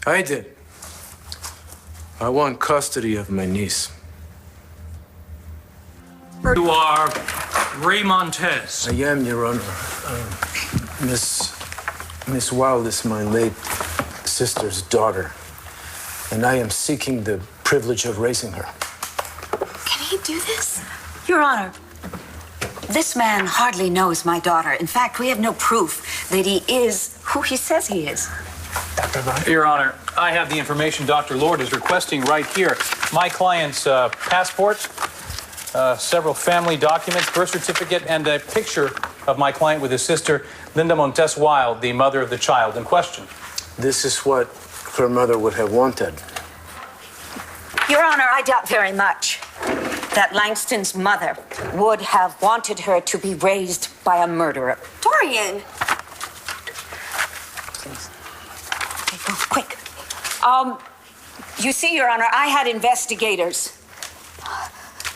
I did. I want custody of my niece. You are Ray Montez. I am, Your Honor. Miss Wilde is my late sister's daughter, and I am seeking the privilege of raising her. Can he do this? Your Honor, this man hardly knows my daughter. In fact, we have no proof that he is who he says he is. Dr. Lord? Your Honor, I have the information Dr. Lord is requesting right here. My client's passport, several family documents, birth certificate, and a picture of my client with his sister, Linda Montez Wilde, the mother of the child in question. This is what her mother would have wanted. Your Honor, I doubt very much that Langston's mother would have wanted her to be raised by a murderer. Dorian! Okay, go quick. You see, Your Honor, I had investigators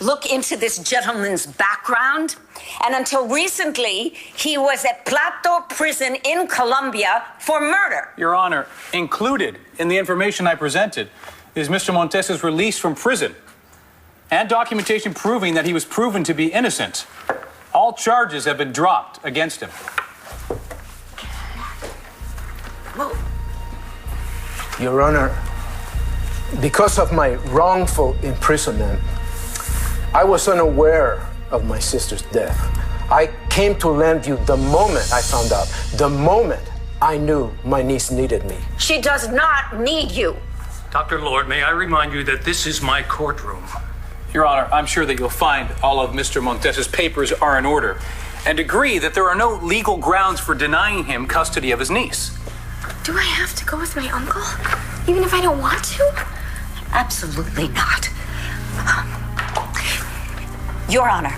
look into this gentleman's background, and until recently, he was at Plato Prison in Colombia for murder. Your Honor, included in the information I presented is Mr. Montez's release from prison and documentation proving that he was proven to be innocent. All charges have been dropped against him. Well, Your Honor, because of my wrongful imprisonment, I was unaware of my sister's death. I came to Landview the moment I found out, the moment I knew my niece needed me. she does not need you. Dr. Lord, may I remind you that this is my courtroom. Your Honor, I'm sure that you'll find all of Mr. Montez's papers are in order and agree that there are no legal grounds for denying him custody of his niece. Do I have to go with my uncle? Even if I don't want to? Absolutely not. Your Honor,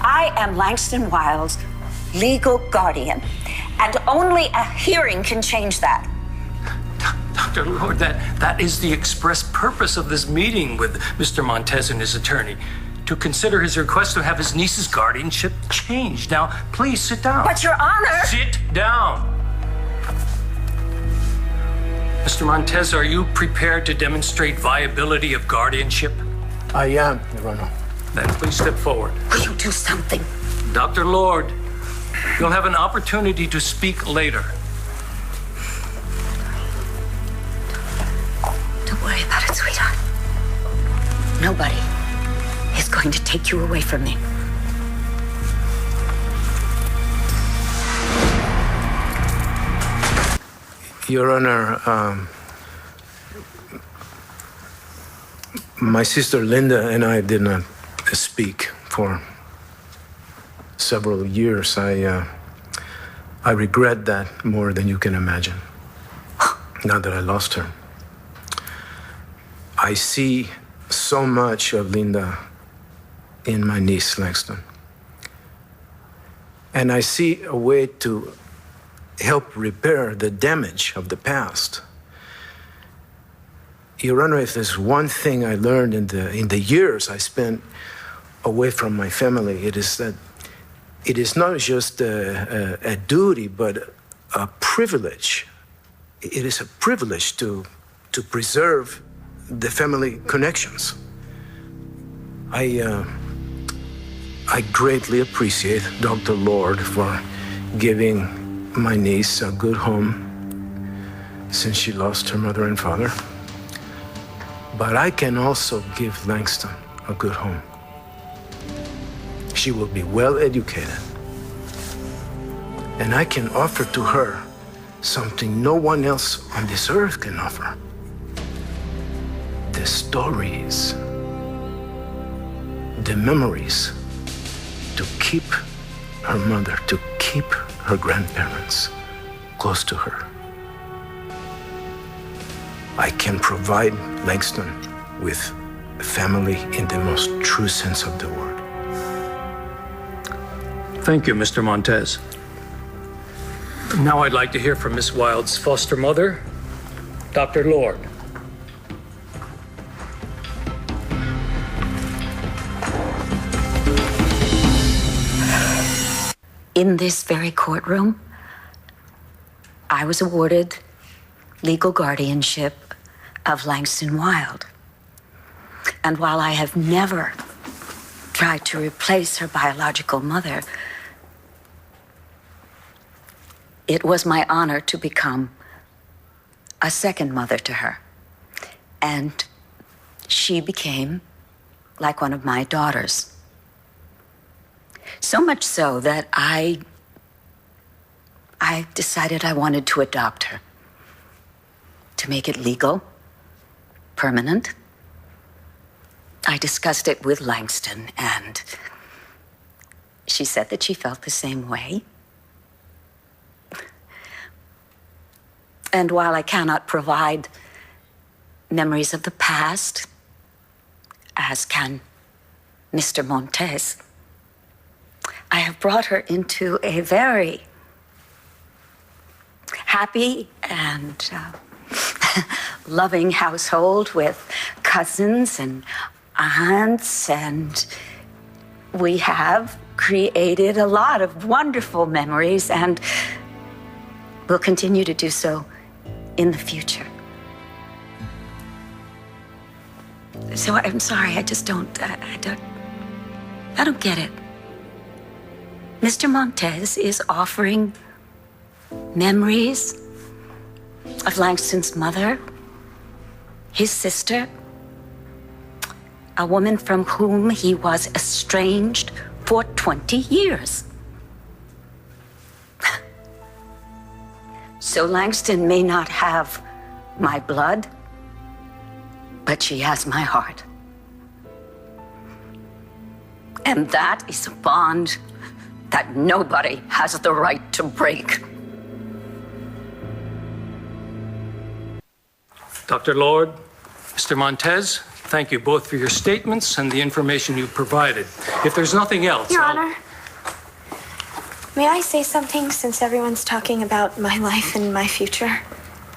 I am Langston Wilde's legal guardian, and only a hearing can change that. Dr. Lord, that is the express purpose of this meeting with Mr. Montez and his attorney, to consider his request to have his niece's guardianship changed. Now, please sit down. But, Your Honor... Sit down. Mr. Montez, are you prepared to demonstrate viability of guardianship? I am, Your Honor. Then please step forward. Will you do something? Dr. Lord, you'll have an opportunity to speak later. Don't worry about it, sweetheart. Nobody is going to take you away from me. Your Honor, my sister Linda and I did not speak for several years. I regret that more than you can imagine, now that I lost her. I see so much of Linda in my niece, Langston. And I see a way to help repair the damage of the past. Your Honor, if there's one thing I learned in the years I spent away from my family, it is that it is not just a duty, but a privilege. It is a privilege to preserve the family connections. I greatly appreciate Dr. Lord for giving my niece a good home since she lost her mother and father. But I can also give Langston a good home. She will be well educated. And I can offer to her something no one else on this earth can offer. The stories, the memories, to keep her mother, to keep her grandparents close to her. I can provide Langston with a family in the most true sense of the word. Thank you, Mr. Montez. Now I'd like to hear from Miss Wilde's foster mother, Dr. Lord. In this very courtroom, I was awarded legal guardianship of Langston Wilde. And while I have never tried to replace her biological mother, it was my honor to become a second mother to her. And she became like one of my daughters. So much so that I decided I wanted to adopt her, to make it legal, permanent. I discussed it with Langston, and she said that she felt the same way. And while I cannot provide memories of the past, as can Mr. Montez, I have brought her into a very happy and loving household with cousins and aunts, and we have created a lot of wonderful memories and will continue to do so in the future. So I'm sorry, I just don't get it. Mr. Montez is offering memories of Langston's mother, his sister, a woman from whom he was estranged for 20 years. So Langston may not have my blood, but she has my heart. And that is a bond that nobody has the right to break. Dr. Lord, Mr. Montez, thank you both for your statements and the information you provided. If there's nothing else, Your Honor, may I say something since everyone's talking about my life and my future?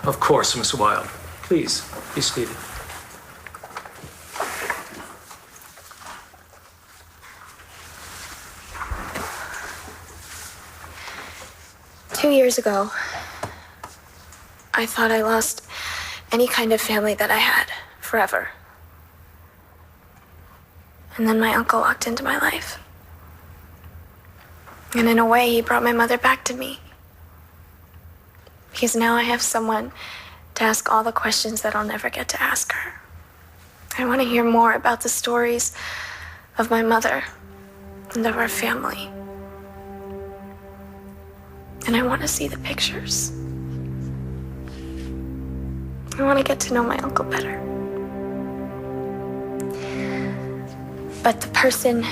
Of course, Miss Wilde. Please, be seated. Two years ago, I thought I lost any kind of family that I had forever. And then my uncle walked into my life. And in a way, he brought my mother back to me. Because now I have someone to ask all the questions that I'll never get to ask her. I want to hear more about the stories of my mother and of our family. And I want to see the pictures. I want to get to know my uncle better. But the person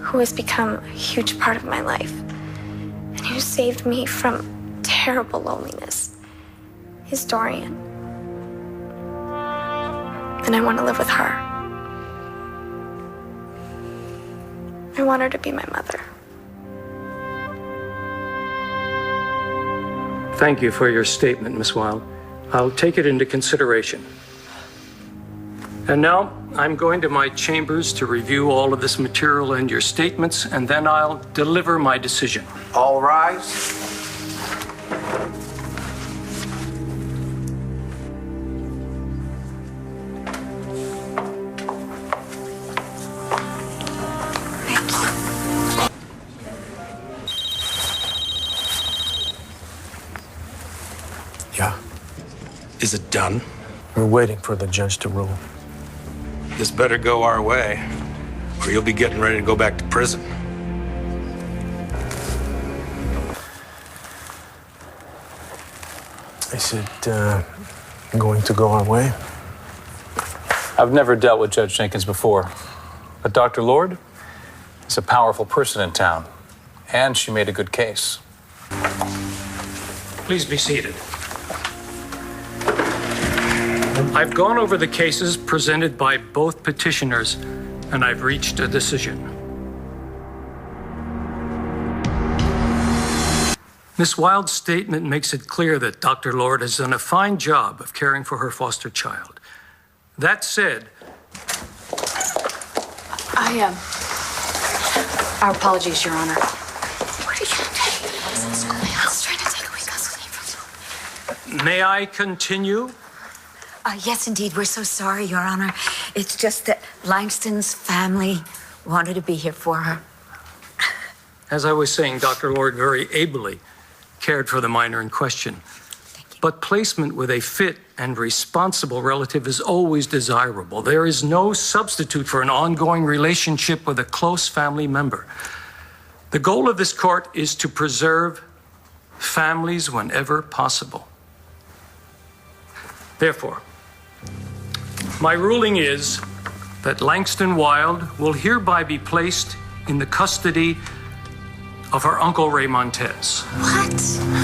who has become a huge part of my life and who saved me from terrible loneliness is Dorian. And I want to live with her. I want her to be my mother. Thank you for your statement, Miss Wilde. I'll take it into consideration. And now, I'm going to my chambers to review all of this material and your statements, and then I'll deliver my decision. All rise. Yeah, Is it done? we're waiting for the judge to rule. This better go our way, or you'll be getting ready to go back to prison. Is it going to go our way? I've never dealt with Judge Jenkins before, but Dr. Lord is a powerful person in town, and she made a good case. Please be seated. I've gone over the cases presented by both petitioners, and I've reached a decision. Miss Wilde's statement makes it clear that Dr. Lord has done a fine job of caring for her foster child. That said, Our apologies, Your Honor. What are you doing? I was trying to take away custody from you. May I continue? Yes, indeed. We're so sorry, Your Honor. It's just that Langston's family wanted to be here for her. As I was saying, Dr. Lord very ably cared for the minor in question. But placement with a fit and responsible relative is always desirable. There is no substitute for an ongoing relationship with a close family member. The goal of this court is to preserve families whenever possible. Therefore, my ruling is that Langston Wild will hereby be placed in the custody of her Uncle Ray Montez. What?